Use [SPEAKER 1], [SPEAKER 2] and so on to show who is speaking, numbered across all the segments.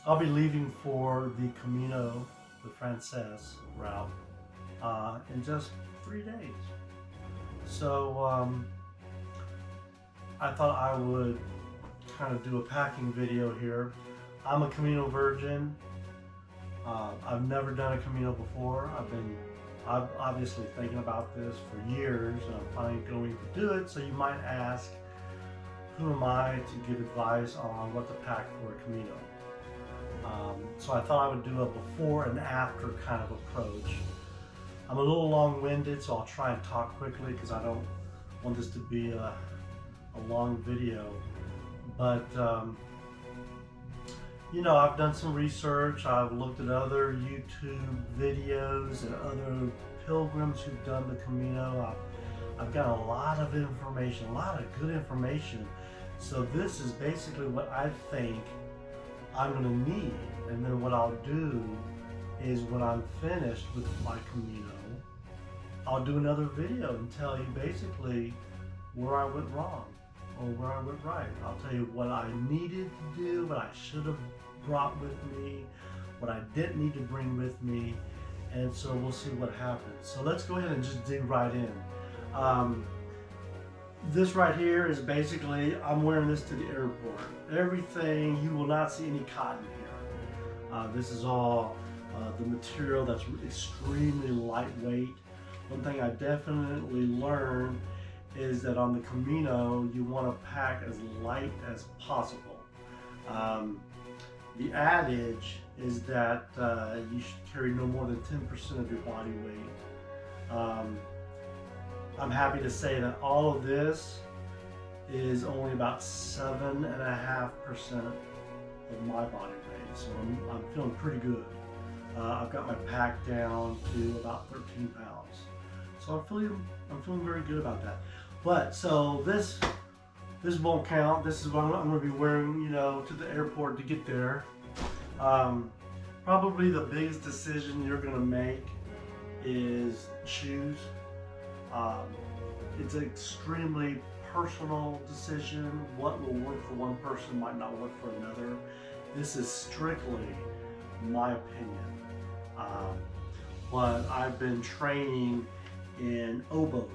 [SPEAKER 1] I'll be leaving for the Camino, the Frances route, in just 3 days. So I thought I would kind of do a packing video here. I'm a Camino virgin. I've never done a Camino before. I've obviously thinking about this for years, and I'm finally going to do it. So you might ask, who am I to give advice on what to pack for a Camino? So I thought I would do a before and after kind of approach. I'm a little long-winded, so I'll try and talk quickly because I don't want this to be a long video. But you know, I've done some research. I've looked at other YouTube videos and other pilgrims who've done the Camino. I've got a lot of information, a lot of good information. So this is basically what I think I'm going to need. And then what I'll do is when I'm finished with my Camino, I'll do another video and tell you basically where I went wrong or where I went right. I'll tell you what I needed to do, what I should have brought with me, what I didn't need to bring with me, and so we'll see what happens. So let's go ahead and just dig right in. This right here is basically, I'm wearing this to the airport. Everything, you will not see any cotton here. This is all the material that's extremely lightweight. One thing I definitely learned is that on the Camino, you want to pack as light as possible. The adage is that you should carry no more than 10% of your body weight. I'm happy to say that all of this is only about 7.5% of my body weight, so I'm feeling pretty good. I've got my pack down to about 13 pounds, so I'm feeling very good about that. But so this won't count. This is what I'm going to be wearing, you know, to the airport to get there. Probably the biggest decision you're going to make is shoes. It's an extremely personal decision. What will work for one person might not work for another. This is strictly my opinion. But I've been training in oboes.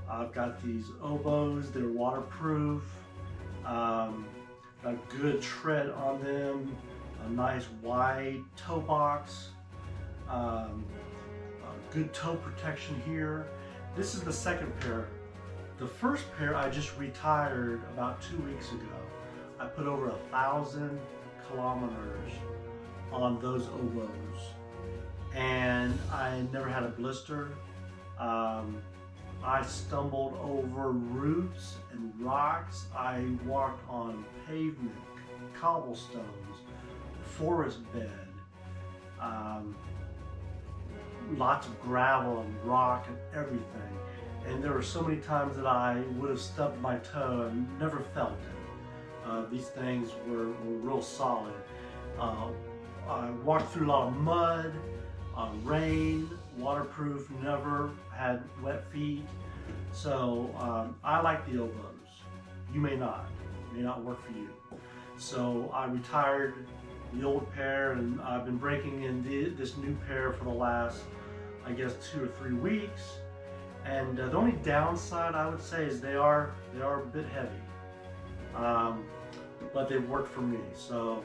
[SPEAKER 1] I've got these oboes, they're waterproof, got good tread on them, a nice wide toe box, good toe protection here. This is the second pair. The first pair I just retired about 2 weeks ago. I put over 1,000 kilometers on those oboes, and I never had a blister. I stumbled over roots and rocks. I walked on pavement, cobblestones, forest bed, lots of gravel and rock and everything. And there were so many times that I would have stubbed my toe and never felt it. These things were real solid. I walked through a lot of mud, rain, waterproof, never had wet feet. So I like the oboes. You may not. It may not work for you. So I retired the old pair, and I've been breaking in this new pair for the last, I guess, 2 or 3 weeks. And the only downside I would say is they are a bit heavy, but they've worked for me. So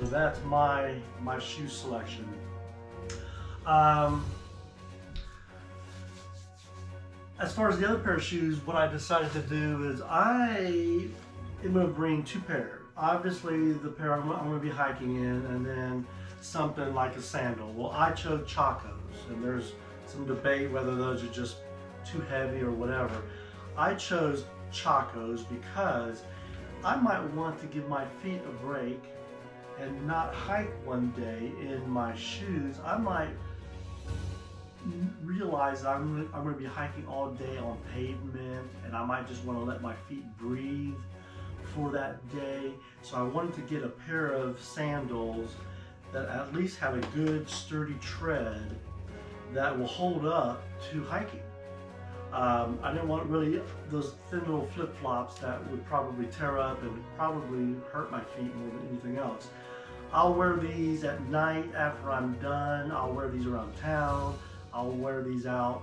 [SPEAKER 1] that's my shoe selection. As far as the other pair of shoes, what I decided to do is I am going to bring 2 pairs. Obviously, the pair I'm going to be hiking in, and then something like a sandal. Well, I chose Chacos, and there's some debate whether those are just too heavy or whatever. I chose Chacos because I might want to give my feet a break and not hike one day in my shoes. I might realize I'm going to be hiking all day on pavement, and I might just want to let my feet breathe for that day. So I wanted to get a pair of sandals that at least have a good sturdy tread that will hold up to hiking. I didn't want really those thin little flip-flops that would probably tear up and probably hurt my feet more than anything else. I'll wear these at night after I'm done. I'll wear these around town. I'll wear these out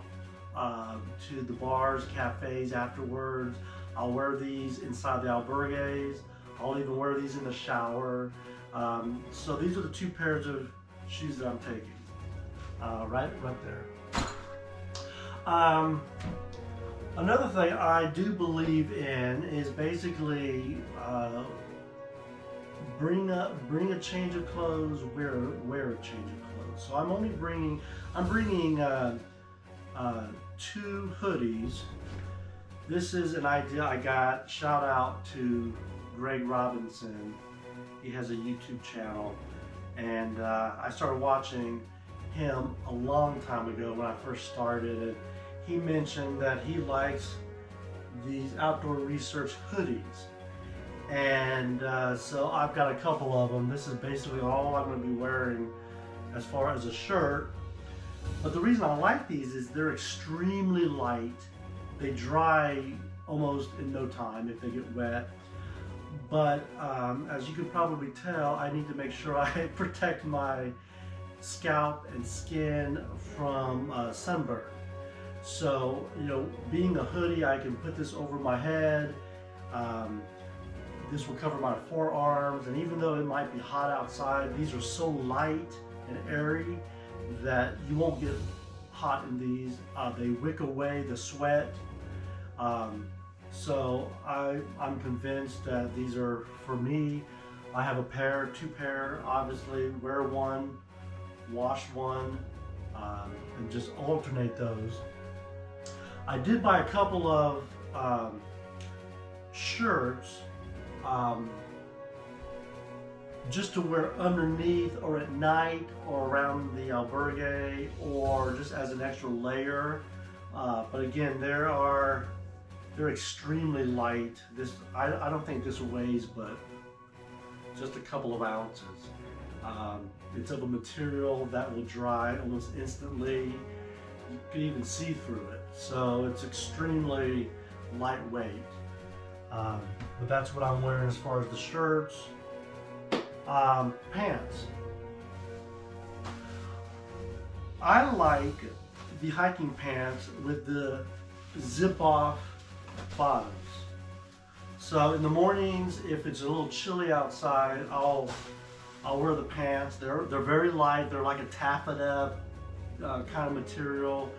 [SPEAKER 1] to the bars, cafes afterwards. I'll wear these inside the albergues. I'll even wear these in the shower. So these are the 2 pairs of shoes that I'm taking. Right there. Another thing I do believe in is basically bring a change of clothes, wear a change of clothes. So I'm bringing 2 hoodies. This is an idea I got. Shout out to Greg Robinson. He has a YouTube channel, and I started watching him a long time ago when I first started, and he mentioned that he likes these outdoor research hoodies. And so I've got a couple of them. This is basically all I'm going to be wearing as far as a shirt. But the reason I like these is they're extremely light. They dry almost in no time if they get wet. But as you can probably tell, I need to make sure I protect my scalp and skin from sunburn. So, you know, being a hoodie, I can put this over my head. This will cover my forearms, and even though it might be hot outside, these are so light and airy that you won't get hot in these. They wick away the sweat. So I'm convinced that these are for me. I have a pair, 2 pair, obviously. Wear one, wash one, and just alternate those. I did buy a couple of shirts just to wear underneath or at night or around the albergue or just as an extra layer. But again, they're extremely light. I don't think this weighs but just a couple of ounces. It's of a material that will dry almost instantly. You can even see through it. So it's extremely lightweight. But that's what I'm wearing as far as the shirts. Pants. I like the hiking pants with the zip-off bottoms. So in the mornings, if it's a little chilly outside, I'll wear the pants. They're very light. They're like a taffeta kind of material.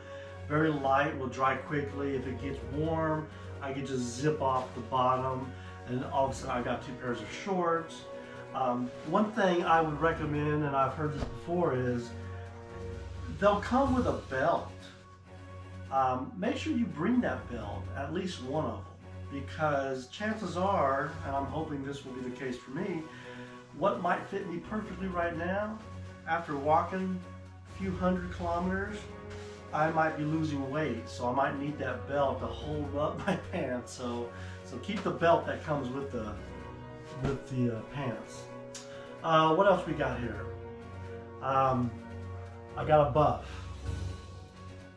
[SPEAKER 1] Very light, will dry quickly. If it gets warm, I can just zip off the bottom, and all of a sudden I've got 2 pairs of shorts. One thing I would recommend, and I've heard this before, is they'll come with a belt. Make sure you bring that belt, at least one of them, because chances are, and I'm hoping this will be the case for me, what might fit me perfectly right now, after walking a few 100 kilometers, I might be losing weight, so I might need that belt to hold up my pants. So keep the belt that comes with the pants. What else we got here? I got a buff.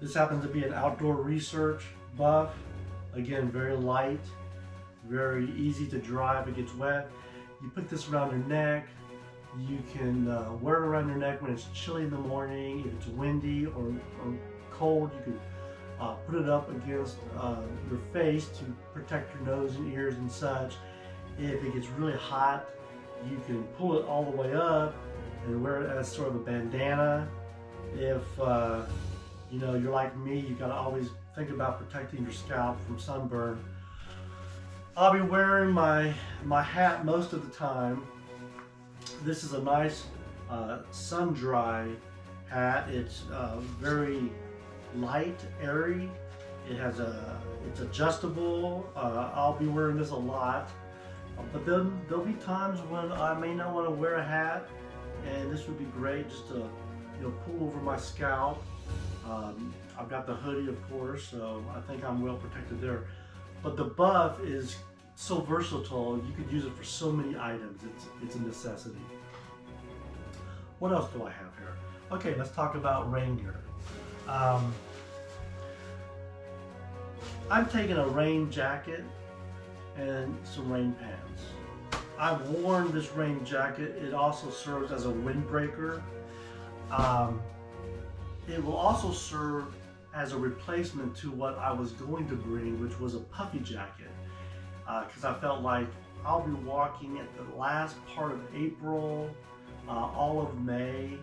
[SPEAKER 1] This happens to be an outdoor research buff. Again, very light, very easy to dry if it gets wet. You put this around your neck. You can wear it around your neck when it's chilly in the morning. If it's windy or cold, you can put it up against your face to protect your nose and ears and such. If it gets really hot, you can pull it all the way up and wear it as sort of a bandana. If you know, you're like me, you got to always think about protecting your scalp from sunburn. I'll be wearing my hat most of the time. This is a nice sun dry hat. It's very light, airy. It's adjustable. I'll be wearing this a lot. But then there'll be times when I may not want to wear a hat, and this would be great just to, you know, pull over my scalp. I've got the hoodie, of course, so I think I'm well protected there. But the buff is so versatile. You could use it for so many items. It's a necessity. What else do I have here? Okay, let's talk about rain gear. I'm taking a rain jacket and some rain pants. I've worn this rain jacket. It also serves as a windbreaker. Um, it will also serve as a replacement to what I was going to bring, which was a puffy jacket, because I felt like I'll be walking at the last part of April, all of May,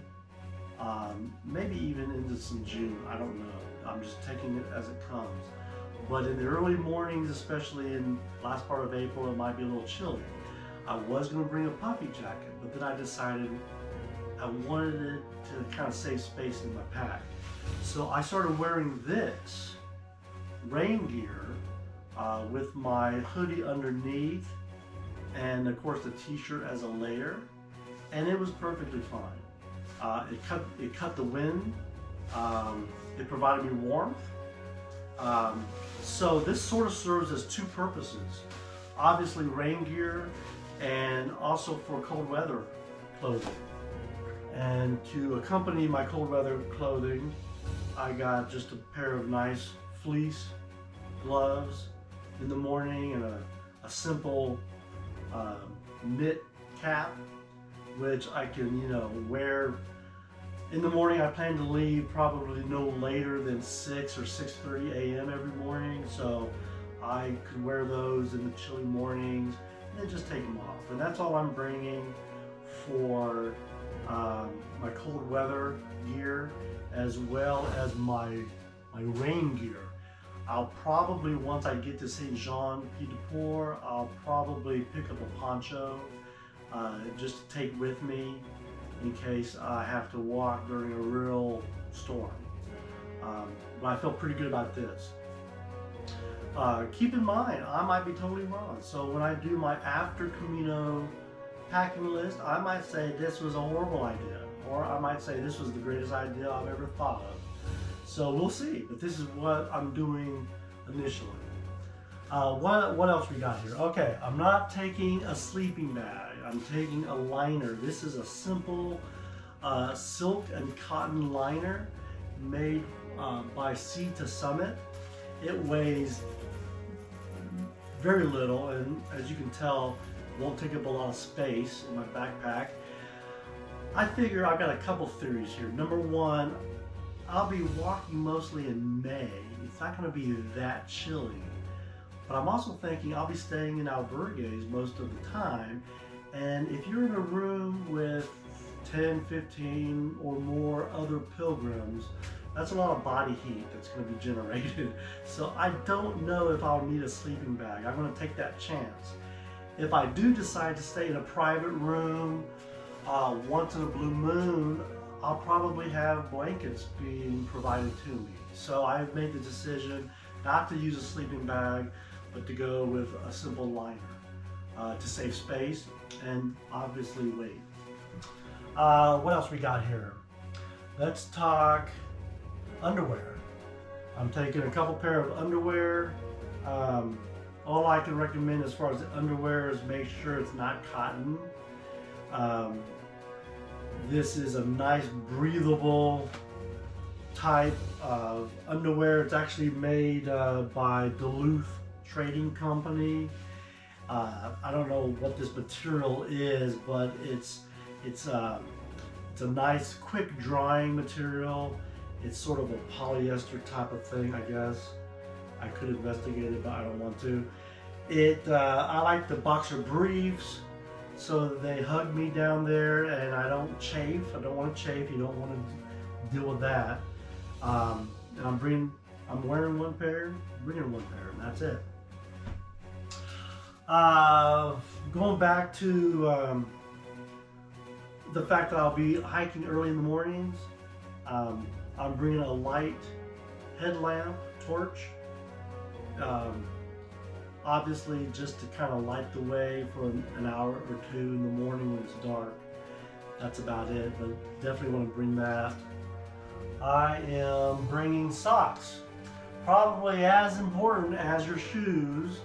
[SPEAKER 1] maybe even into some June. I don't know. I'm just taking it as it comes. But in the early mornings, especially in last part of April, it might be a little chilly. I was going to bring a puffy jacket, but then I decided I wanted it to kind of save space in my pack. So I started wearing this rain gear with my hoodie underneath, and of course the t-shirt as a layer, and it was perfectly fine. It cut the wind. It provided me warmth. So this sort of serves as two purposes. Obviously rain gear, and also for cold weather clothing. And to accompany my cold weather clothing, I got just a pair of nice fleece gloves in the morning, and a simple knit cap, which I can, wear in the morning. I plan to leave probably no later than 6 or 6:30 a.m. every morning, so I could wear those in the chilly mornings and then just take them off. And that's all I'm bringing for my cold weather gear, as well as my rain gear. I'll probably, once I get to St. Jean-Pied-de-Port, I'll probably pick up a poncho just to take with me in case I have to walk during a real storm. But I feel pretty good about this. Keep in mind, I might be totally wrong. So when I do my after Camino packing list, I might say this was a horrible idea, or I might say this was the greatest idea I've ever thought of. So we'll see, but this is what I'm doing initially. What else we got here? Okay, I'm not taking a sleeping bag. I'm taking a liner. This is a simple silk and cotton liner made by Sea to Summit. It weighs very little, and as you can tell, won't take up a lot of space in my backpack. I figure I've got a couple theories here. Number one, I'll be walking mostly in May. It's not going to be that chilly. But I'm also thinking I'll be staying in albergues most of the time. And if you're in a room with 10, 15 or more other pilgrims, that's a lot of body heat that's going to be generated. So I don't know if I'll need a sleeping bag. I'm going to take that chance. If I do decide to stay in a private room once in a blue moon, I'll probably have blankets being provided to me. So I've made the decision not to use a sleeping bag, but to go with a simple liner to save space and obviously weight. What else we got here? Let's talk underwear. I'm taking a couple pair of underwear. All I can recommend as far as the underwear is make sure it's not cotton. This is a nice breathable type of underwear. It's actually made by Duluth Trading Company. I don't know what this material is, but it's a nice quick drying material. It's sort of a polyester type of thing, I guess. I could investigate it, but I don't want to. I like the boxer briefs, so they hug me down there and I don't chafe. I don't want to chafe. You don't want to deal with that. And I'm wearing one pair, bringing one pair, and that's it. Going back to the fact that I'll be hiking early in the mornings, I'm bringing a light headlamp, torch, obviously just to kind of light the way for an hour or two in the morning when it's dark. That's about it, but definitely want to bring that. I am bringing socks. Probably as important as your shoes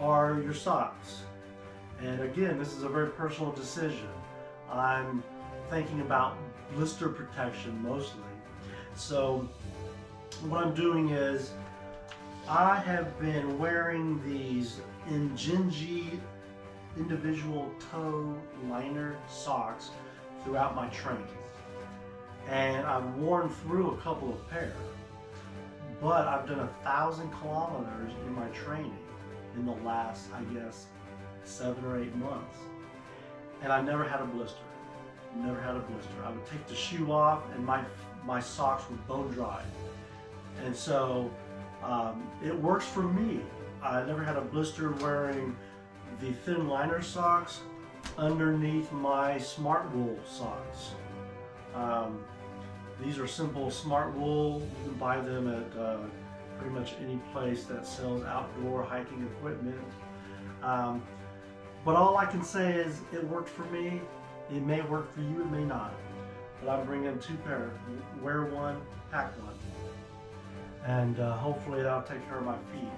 [SPEAKER 1] are your socks. And again, this is a very personal decision. I'm thinking about blister protection mostly. So what I'm doing is I have been wearing these Injinji individual toe liner socks throughout my training. And I've worn through a couple of pairs, but I've done 1,000 kilometers in my training in the last, I guess, 7 or 8 months. And I never had a blister. Never had a blister. I would take the shoe off and my socks would bone dry. And so it works for me. I never had a blister wearing the thin liner socks underneath my Smart Wool socks. These are simple Smart Wool. You can buy them at pretty much any place that sells outdoor hiking equipment. But all I can say is it worked for me. It may work for you, it may not. But I'm bringing 2 pairs. Wear one, pack one. And hopefully that'll take care of my feet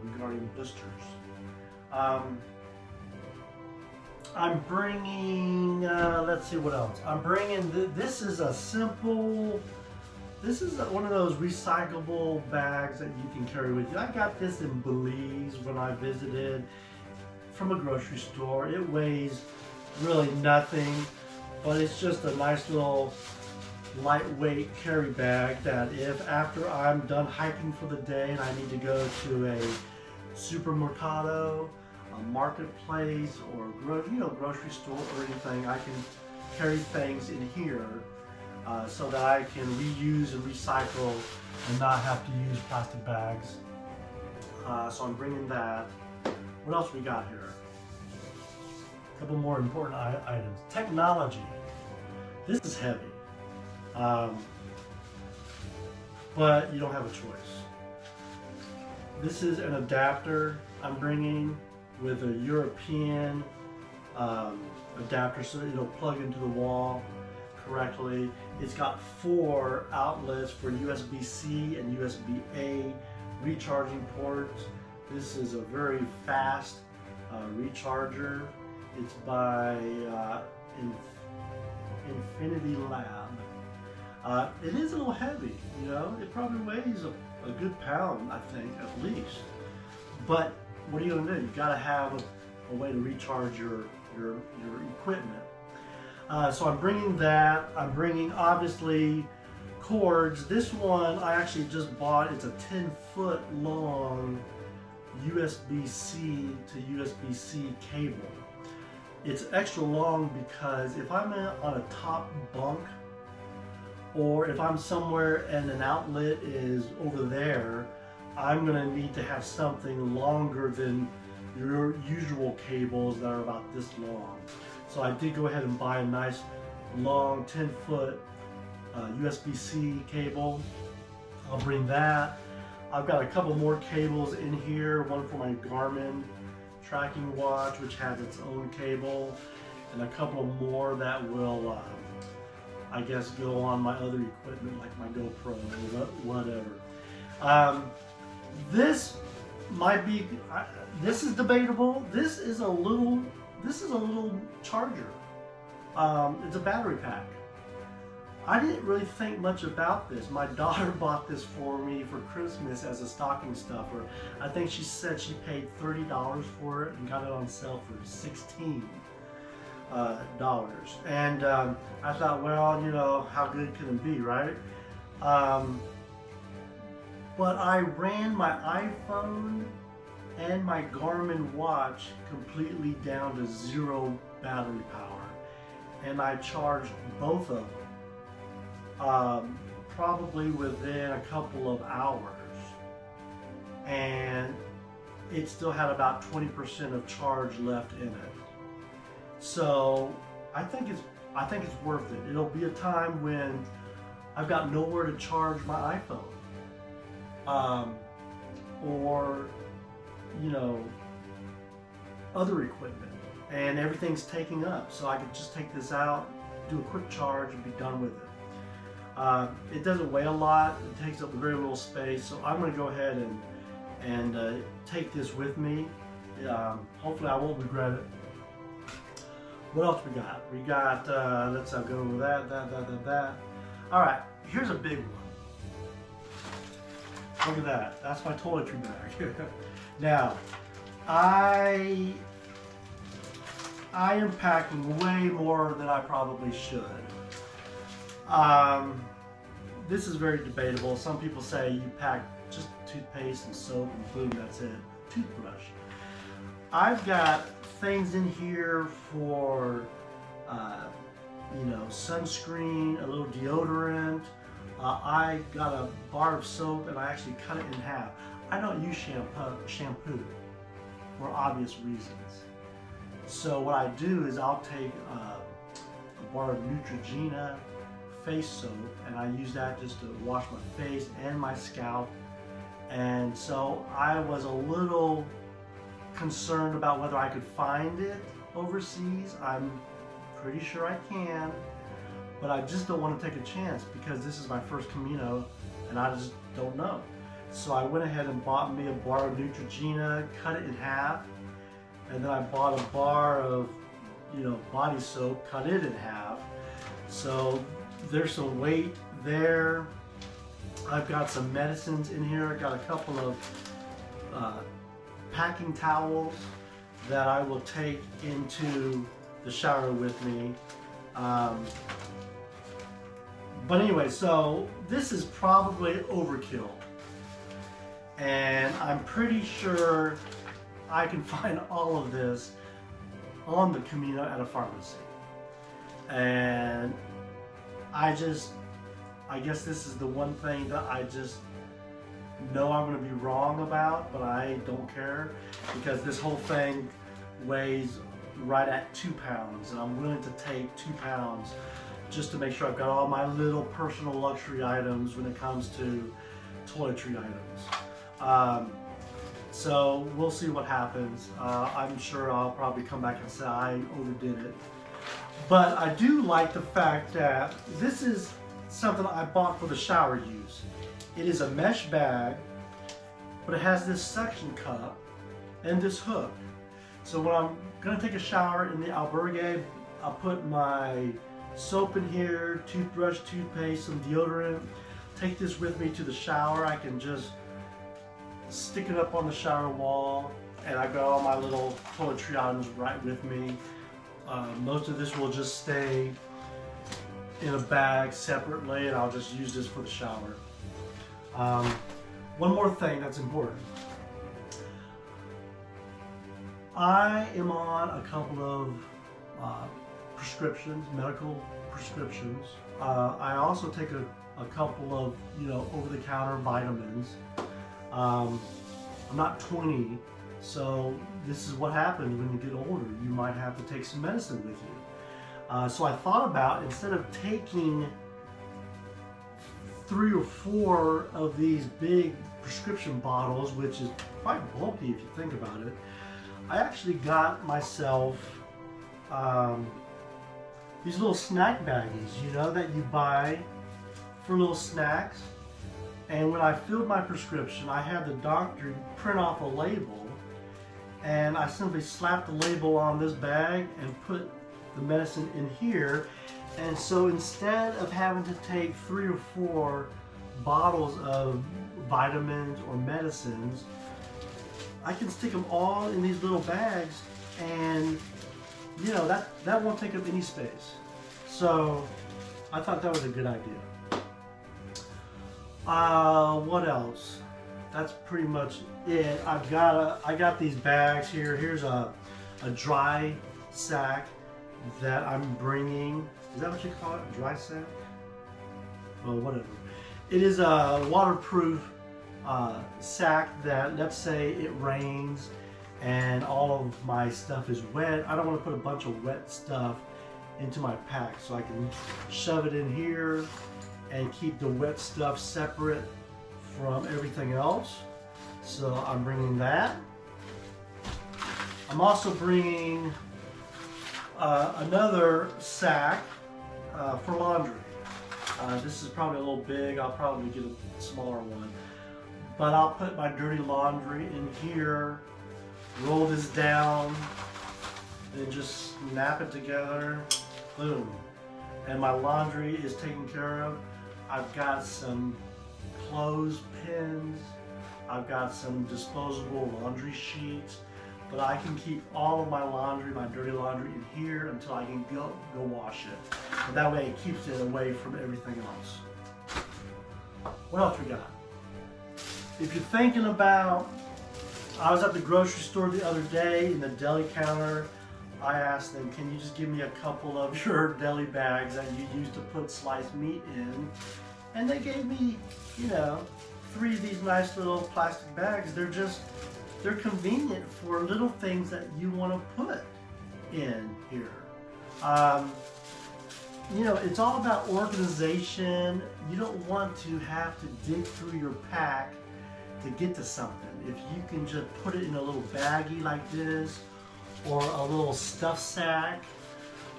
[SPEAKER 1] regarding blisters. I'm bringing, let's see what else. I'm bringing, this is a simple, this is one of those recyclable bags that you can carry with you. I got this in Belize when I visited from a grocery store. It weighs really nothing, but it's just a nice little lightweight carry bag that if after I'm done hiking for the day and I need to go to a supermercado, a marketplace, or grocery store or anything, I can carry things in here so that I can reuse and recycle and not have to use plastic bags. So I'm bringing that. What else we got here? A couple more important items. Technology. This is heavy, but you don't have a choice. This is an adapter I'm bringing with a European adapter so it'll plug into the wall correctly. It's got 4 outlets for USB-C and USB-A recharging ports. This is a very fast recharger. It's by Infinity Lab. It is a little heavy, you know. It probably weighs a good pound, I think, at least. But what are you gonna do? You gotta have a way to recharge your equipment. So I'm bringing that. I'm bringing, obviously, cords. This one I actually just bought. It's a 10-foot long USB-C to USB-C cable. It's extra long because if I'm on a top bunk, or if I'm somewhere and an outlet is over there, I'm gonna need to have something longer than your usual cables that are about this long. So I did go ahead and buy a nice long 10-foot USB-C cable. I'll bring that. I've got a couple more cables in here, one for my Garmin tracking watch, which has its own cable, and a couple more that will, I guess, go on my other equipment like my GoPro or whatever. This might be, this is debatable. This is a little charger. It's a battery pack. I didn't really think much about this. My daughter bought this for me for Christmas as a stocking stuffer. I think she said she paid $30 for it and got it on sale for $16. And I thought, well, you know, how good can it be, right? But I ran my iPhone and my Garmin watch completely down to 0 battery power, and I charged both of them probably within a couple of hours, and it still had about 20% of charge left in it. So I think it's worth it. It'll be a time when I've got nowhere to charge my iPhone, or you know, other equipment, and everything's taking up. So I could just take this out, do a quick charge, and be done with it. It doesn't weigh a lot. It takes up very little space. So I'm going to go ahead and take this with me. Hopefully I won't regret it. What else we got? We got, let's go over that. All right, here's a big one. Look at that. That's my toiletry bag. Now, I am packing way more than I probably should. This is very debatable. Some people say you pack just toothpaste and soap and boom, that's it. Toothbrush. I've got things in here for, you know, sunscreen, a little deodorant. I got a bar of soap and I actually cut it in half. I don't use shampoo for obvious reasons. So what I do is I'll take a bar of Neutrogena face soap and I use that just to wash my face and my scalp. And so I was a little concerned about whether I could find it overseas. I'm pretty sure I can, but I just don't want to take a chance because this is my first Camino and I just don't know. So I went ahead and bought me a bar of Neutrogena, cut it in half, and then I bought a bar of, you know, body soap, cut it in half. So there's some weight there. I've got some medicines in here. I got a couple of packing towels that I will take into the shower with me. But anyway, so this is probably overkill. And I'm pretty sure I can find all of this on the Camino at a pharmacy. And I guess this is the one thing that I just know I'm going to be wrong about, but I don't care because this whole thing weighs right at 2 pounds and I'm willing to take 2 pounds just to make sure I've got all my little personal luxury items when it comes to toiletry items. So we'll see what happens. I'm sure I'll probably come back and say I overdid it. But I do like the fact that this is something I bought for the shower use. It is a mesh bag, but it has this suction cup and this hook. So when I'm gonna take a shower in the albergue, I'll put my soap in here, toothbrush, toothpaste, some deodorant, take this with me to the shower. I can just stick it up on the shower wall and I got all my little toiletry items right with me. Most of this will just stay in a bag separately and I'll just use this for the shower. One more thing that's important. I am on a couple of prescriptions, medical prescriptions. I also take a couple of, you know, over-the-counter vitamins. I'm not 20, so this is what happens when you get older. You might have to take some medicine with you. So I thought about, instead of taking 3 or 4 of these big prescription bottles, which is quite bulky if you think about it, I actually got myself these little snack baggies, you know, that you buy for little snacks. And when I filled my prescription, I had the doctor print off a label and I simply slapped the label on this bag and put the medicine in here. And so instead of having to take 3 or 4 bottles of vitamins or medicines, I can stick them all in these little bags and, you know, that won't take up any space. So I thought that was a good idea. What else? That's pretty much it. I got these bags here. Here's a dry sack that I'm bringing. Is that what you call it? A dry sack? Well, whatever. It is a waterproof sack that, let's say it rains and all of my stuff is wet. I don't want to put a bunch of wet stuff into my pack, so I can shove it in here and keep the wet stuff separate from everything else. So I'm bringing that. I'm also bringing another sack for laundry. This is probably a little big. I'll probably get a smaller one. But I'll put my dirty laundry in here, roll this down, and just snap it together. Boom. And my laundry is taken care of. I've got some clothespins. I've got some disposable laundry sheets. but I can keep all of my laundry, my dirty laundry in here until I can go wash it. And that way it keeps it away from everything else. What else we got? If you're thinking about, I was at the grocery store the other day in the deli counter. I asked them, can you just give me a couple of your deli bags that you use to put sliced meat in? And they gave me, you know, 3 of these nice little plastic bags. They're convenient for little things that you want to put in here. You know, it's all about organization. You don't want to have to dig through your pack to get to something. If you can just put it in a little baggie like this, or a little stuff sack,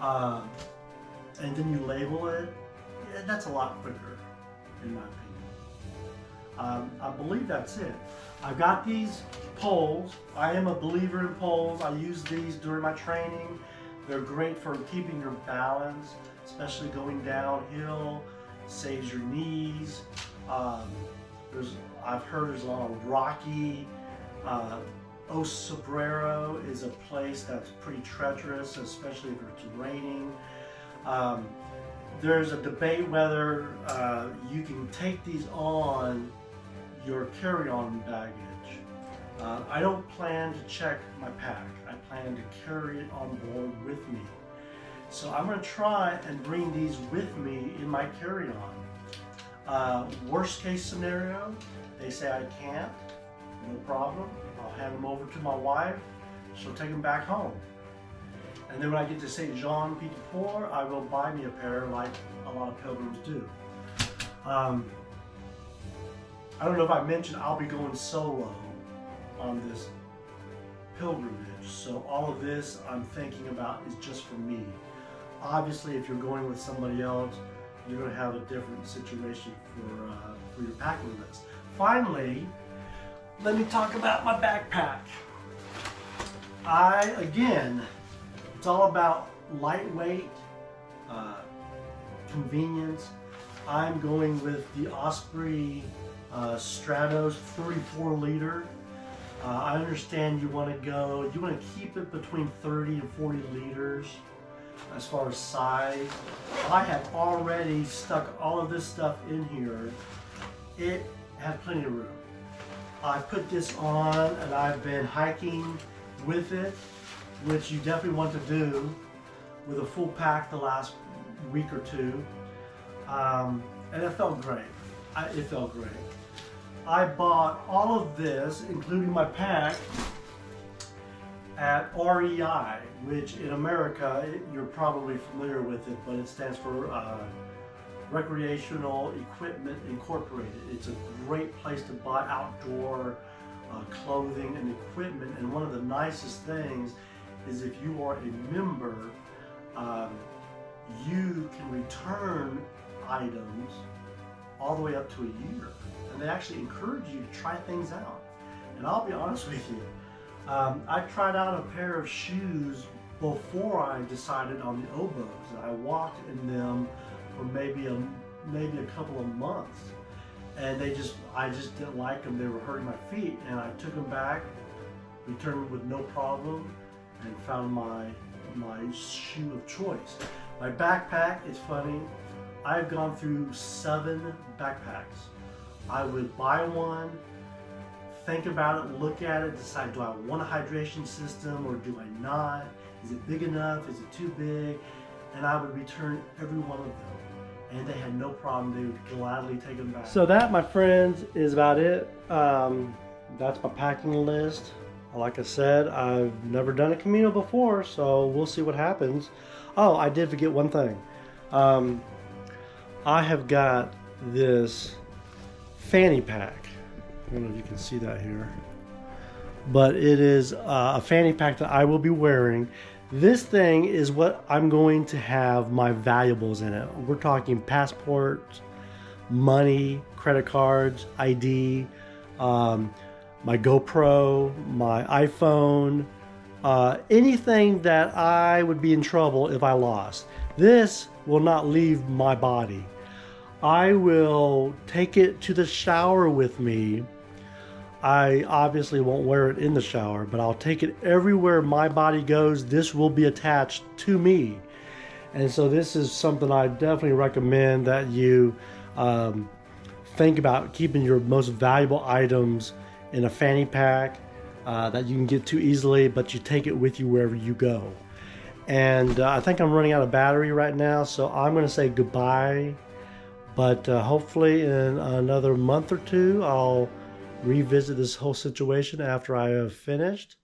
[SPEAKER 1] and then you label it, yeah, that's a lot quicker, in my opinion. I believe that's it. I've got these poles. I am a believer in poles. I use these during my training. They're great for keeping your balance, especially going downhill. Saves your knees. I've heard there's a lot of rocky. Sobrero is a place that's pretty treacherous, especially if it's raining. There's a debate whether you can take these on your carry-on baggage. I don't plan to check my pack. I plan to carry it on board with me. So I'm going to try and bring these with me in my carry-on. Worst case scenario, they say I can't, no problem. I'll hand them over to my wife. She'll take them back home. And then when I get to St. Jean Pied de Port, I will buy me a pair like a lot of pilgrims do. I don't know if I mentioned I'll be going solo on this pilgrimage. So all of this I'm thinking about is just for me. Obviously, if you're going with somebody else, you're going to have a different situation for your packing list. Finally, let me talk about my backpack. Again, it's all about lightweight, convenience. I'm going with the Osprey Stratos 34 liter. I understand you want to keep it between 30 and 40 liters as far as size. I have already stuck all of this stuff in here. It has plenty of room. I put this on and I've been hiking with it, which you definitely want to do with a full pack the last week or two. And it felt great. It felt great. I bought all of this, including my pack, at REI, which in America, you're probably familiar with it, but it stands for Recreational Equipment Incorporated. It's a great place to buy outdoor clothing and equipment, and one of the nicest things is if you are a member, you can return items all the way up to a year, and they actually encourage you to try things out. And I'll be honest with you, I tried out a pair of shoes before I decided on the Obos, and I walked in them for maybe a couple of months, and I just didn't like them. They were hurting my feet, and I took them back, returned them with no problem, and found my shoe of choice. My backpack, it's funny, I've gone through 7 backpacks. I would buy one, think about it, look at it, decide, do I want a hydration system or do I not? Is it big enough? Is it too big? And I would return every one of them. And they had no problem. They would gladly take them back. So that, my friends, is about it. That's my packing list. Like I said, I've never done a Camino before, so we'll see what happens. Oh, I did forget one thing. I have got this fanny pack. I don't know if you can see that here. But it is a fanny pack that I will be wearing. This thing is what I'm going to have my valuables in it. We're talking passports, money, credit cards, ID, my GoPro, my iPhone, anything that I would be in trouble if I lost. This will not leave my body. I will take it to the shower with me. I obviously won't wear it in the shower, but I'll take it everywhere my body goes. This will be attached to me. And so this is something I definitely recommend that you think about keeping your most valuable items in a fanny pack that you can get to easily, but you take it with you wherever you go. And I think I'm running out of battery right now, so I'm going to say goodbye. But hopefully in another month or two, I'll revisit this whole situation after I have finished.